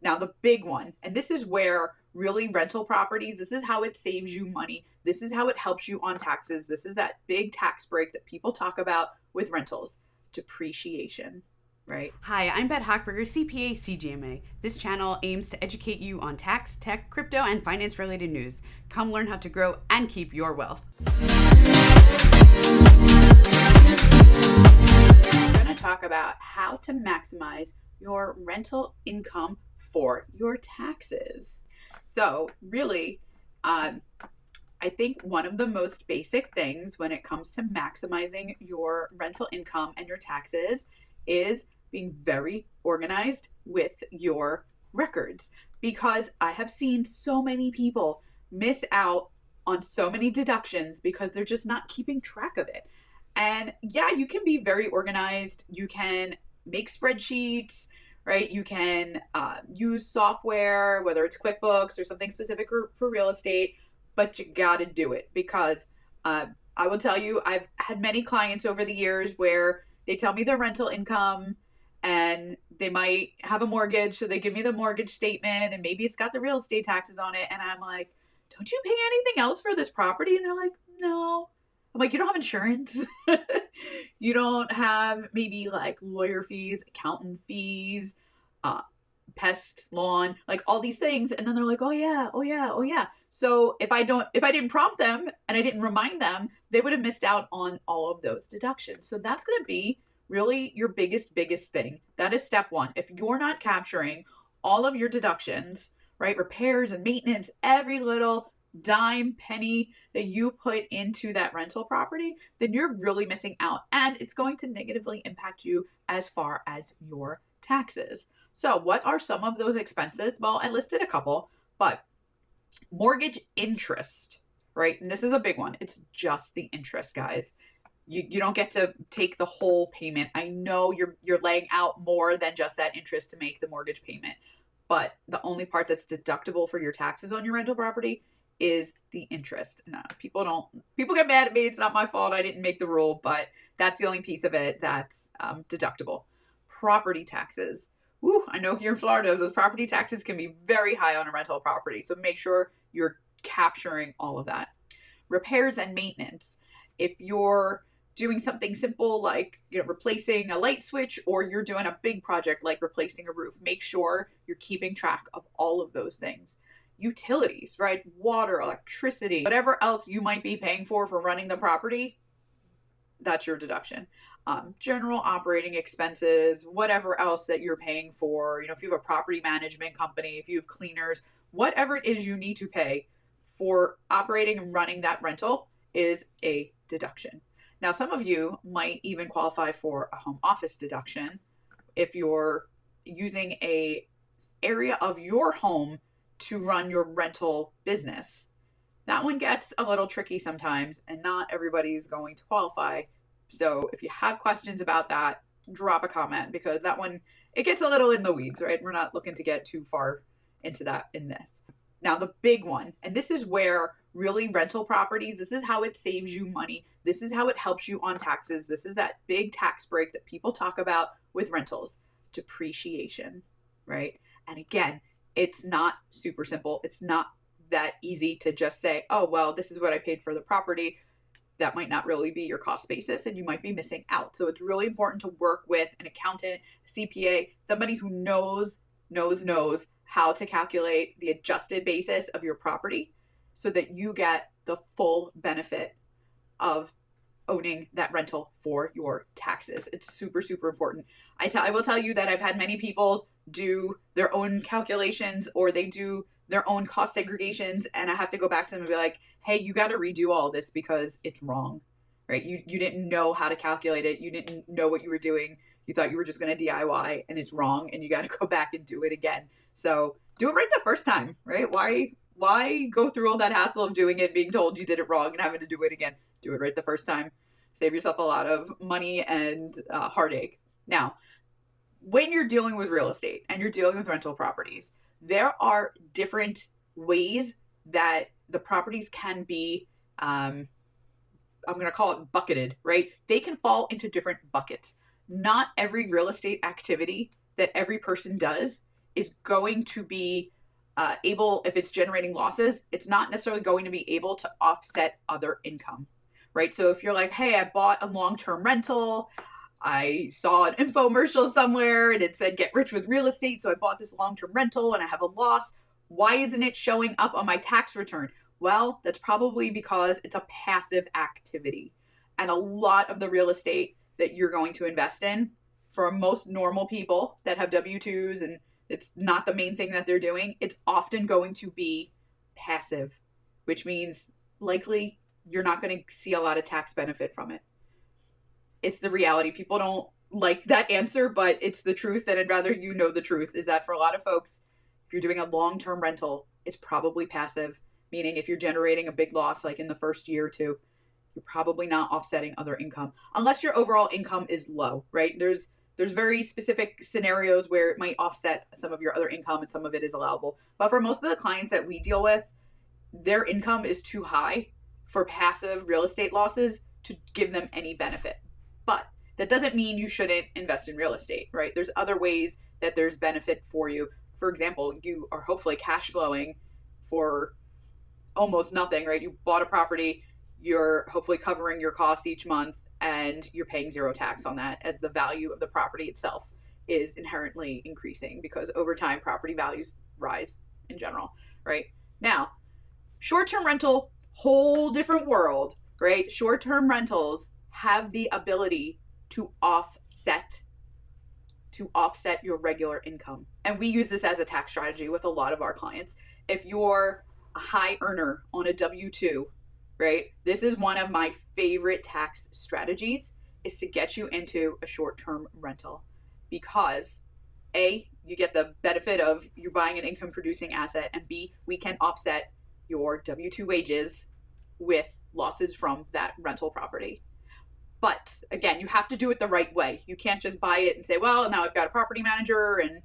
Now, the big one, and this is where really rental properties, this is how it saves you money. This is how it helps you on taxes. This is that big tax break that people talk about with rentals, depreciation, right? Hi, I'm Bette Hochberger, CPA, CGMA. This channel aims to educate you on tax, tech, crypto, and finance related news. Come learn how to grow and keep your wealth. We're going to talk about how to maximize your rental income for your taxes. So, really, I think one of the most basic things when it comes to maximizing your rental income and your taxes is being very organized with your records, because I have seen so many people miss out on so many deductions because they're just not keeping track of it. And yeah, you can be very organized. You can make spreadsheets, right? You can use software, whether it's QuickBooks or something specific for real estate, but you got to do it because I will tell you, I've had many clients over the years where they tell me their rental income and they might have a mortgage. So they give me the mortgage statement and maybe it's got the real estate taxes on it. And I'm like, don't you pay anything else for this property? And they're like, no. I'm like, you don't have insurance. You don't have maybe like lawyer fees, accountant fees, pest, lawn, like all these things. And then they're like, oh yeah, oh yeah, oh yeah. So if I didn't prompt them and I didn't remind them, they would have missed out on all of those deductions. So that's going to be really your biggest thing. That is step one. If you're not capturing all of your deductions, right? Repairs and maintenance, every little dime, penny that you put into that rental property, then you're really missing out. And it's going to negatively impact you as far as your taxes. So what are some of those expenses? Well, I listed a couple, but mortgage interest, right? And this is a big one. It's just the interest, guys. You don't get to take the whole payment. I know you're laying out more than just that interest to make the mortgage payment, but the only part that's deductible for your taxes on your rental property is the interest. No, people get mad at me. It's not my fault. I didn't make the rule, but that's the only piece of it that's deductible. Property taxes. Woo, I know here in Florida, those property taxes can be very high on a rental property. So make sure you're capturing all of that. Repairs and maintenance. If you're doing something simple like replacing a light switch, or you're doing a big project like replacing a roof, make sure you're keeping track of all of those things. Utilities, right? Water, electricity, whatever else you might be paying for running the property, that's your deduction. General operating expenses, whatever else that you're paying for, if you have a property management company, if you have cleaners, whatever it is you need to pay for operating and running that rental is a deduction. Now, some of you might even qualify for a home office deduction if you're using a area of your home to run your rental business. That one gets a little tricky sometimes, and not everybody's going to qualify. So if you have questions about that, drop a comment, because that one, it gets a little in the weeds, right? We're not looking to get too far into that in this. Now, the big one, and this is where really rental properties, this is how it saves you money. This is how it helps you on taxes. This is that big tax break that people talk about with rentals, depreciation, right? And again, it's not super simple. It's not that easy to just say, oh, well, this is what I paid for the property. That might not really be your cost basis and you might be missing out. So it's really important to work with an accountant, CPA, somebody who knows how to calculate the adjusted basis of your property so that you get the full benefit of owning that rental for your taxes. It's super important. I will tell you that I've had many people do their own calculations, or they do their own cost segregations, and I have to go back to them and be like, hey, you got to redo all this because it's wrong, right? You didn't know how to calculate it. You didn't know what you were doing. You thought you were just going to DIY, and it's wrong, and you got to go back and do it again. So do it right the first time, right? Why go through all that hassle of doing it, being told you did it wrong, and having to do it again? Do it right the first time. Save yourself a lot of money and heartache. Now, when you're dealing with real estate and you're dealing with rental properties, there are different ways that the properties can be, I'm going to call it bucketed, right? They can fall into different buckets. Not every real estate activity that every person does is going to be able, if it's generating losses, it's not necessarily going to be able to offset other income, right? So if you're like, hey, I bought a long-term rental, I saw an infomercial somewhere and it said get rich with real estate, so I bought this long-term rental and I have a loss. Why isn't it showing up on my tax return? Well, that's probably because it's a passive activity. And a lot of the real estate that you're going to invest in, for most normal people that have W-2s and it's not the main thing that they're doing, it's often going to be passive, which means likely you're not going to see a lot of tax benefit from it. It's the reality. People don't like that answer, but it's the truth, and I'd rather you know the truth, is that for a lot of folks, if you're doing a long-term rental, it's probably passive, meaning if you're generating a big loss like in the first year or two, you're probably not offsetting other income unless your overall income is low, right? There's very specific scenarios where it might offset some of your other income and some of it is allowable. But for most of the clients that we deal with, their income is too high for passive real estate losses to give them any benefit. But that doesn't mean you shouldn't invest in real estate, right? There's other ways that there's benefit for you. For example, you are hopefully cash flowing for almost nothing, right? You bought a property, you're hopefully covering your costs each month, and you're paying zero tax on that, as the value of the property itself is inherently increasing because over time property values rise in general, right? Now, short-term rental, whole different world, right? Short-term rentals have the ability to offset your regular income. And we use this as a tax strategy with a lot of our clients. If you're a high earner on a W-2, right? This is one of my favorite tax strategies, is to get you into a short-term rental because A, you get the benefit of you buying an income producing asset, and B, we can offset your W-2 wages with losses from that rental property. But again, you have to do it the right way. You can't just buy it and say, well, now I've got a property manager and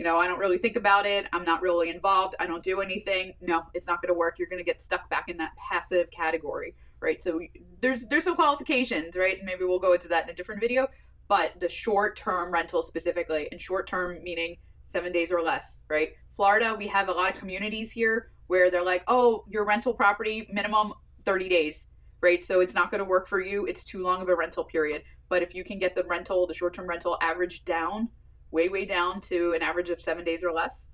I don't really think about it. I'm not really involved. I don't do anything. No, it's not going to work. You're going to get stuck back in that passive category, right? So there's some qualifications, right? And maybe we'll go into that in a different video. But the short-term rental specifically, and short-term meaning 7 days or less, right? Florida, we have a lot of communities here where they're like, oh, your rental property, minimum 30 days, right? So it's not going to work for you. It's too long of a rental period. But if you can get the short-term rental average down, way down to an average of 7 days or less,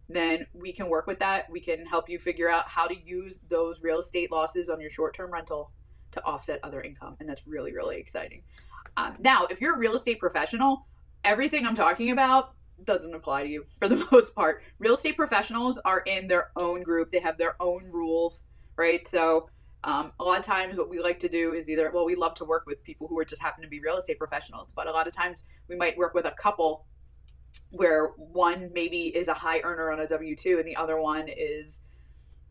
then we can work with that. We can help you figure out how to use those real estate losses on your short-term rental to offset other income. And that's really, really exciting. Now, if you're a real estate professional, everything I'm talking about doesn't apply to you for the most part. Real estate professionals are in their own group. They have their own rules, right? So a lot of times what we like to do is we love to work with people who are just happen to be real estate professionals, but a lot of times we might work with a couple where one maybe is a high earner on a W-2 and the other one is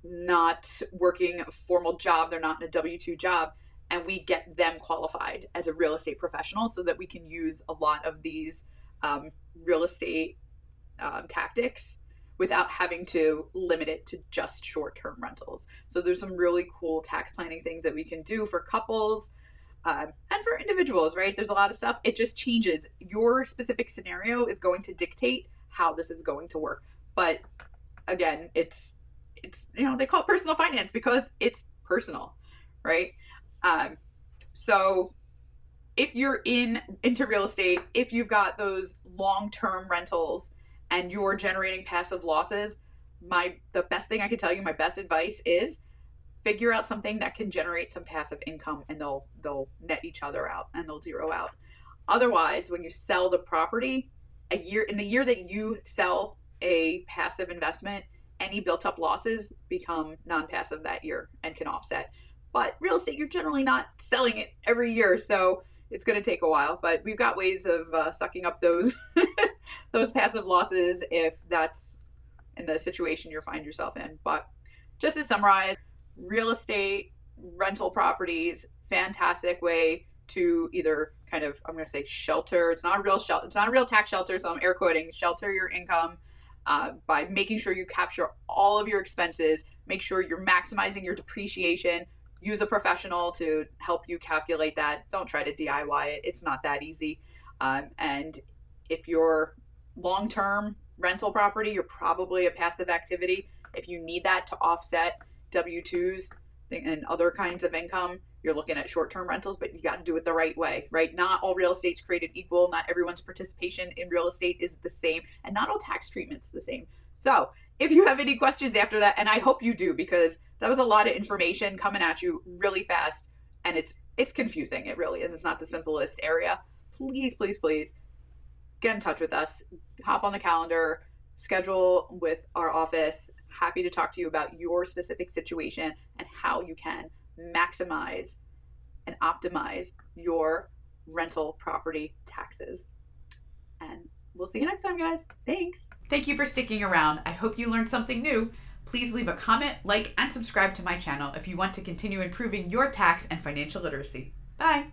not working a formal job. They're not in a W-2 job. And we get them qualified as a real estate professional so that we can use a lot of these real estate tactics without having to limit it to just short-term rentals. So there's some really cool tax planning things that we can do for couples and for individuals, right? There's a lot of stuff. It just changes. Your specific scenario is going to dictate how this is going to work. But again, it's they call it personal finance because it's personal, right? So if you're into real estate, if you've got those long-term rentals and you're generating passive losses, the best thing I can tell you, my best advice is figure out something that can generate some passive income, and they'll net each other out and they'll zero out. Otherwise, when you sell the property, in the year that you sell a passive investment, any built up losses become non-passive that year and can offset. But real estate, you're generally not selling it every year, so it's going to take a while. But we've got ways of sucking up those those passive losses if that's in the situation you find yourself in. But just to summarize, real estate, rental properties, fantastic way to either kind of, I'm going to say shelter. It's not a real shelter. It's not a real tax shelter, so I'm air quoting, shelter your income by making sure you capture all of your expenses. Make sure you're maximizing your depreciation. Use a professional to help you calculate that. Don't try to DIY it. It's not that easy. And if you're long-term, rental property, you're probably a passive activity. If you need that to offset W-2s and other kinds of income, you're looking at short-term rentals, but you got to do it the right way, right? Not all real estate's created equal. Not everyone's participation in real estate is the same, and not all tax treatment's the same. So if you have any questions after that, and I hope you do, because that was a lot of information coming at you really fast, and it's confusing. It really is. It's not the simplest area. Please, please, please get in touch with us. Hop on the calendar, schedule with our office. Happy to talk to you about your specific situation and how you can maximize and optimize your rental property taxes. And we'll see you next time, guys. Thanks. Thank you for sticking around. I hope you learned something new. Please leave a comment, like, and subscribe to my channel if you want to continue improving your tax and financial literacy. Bye.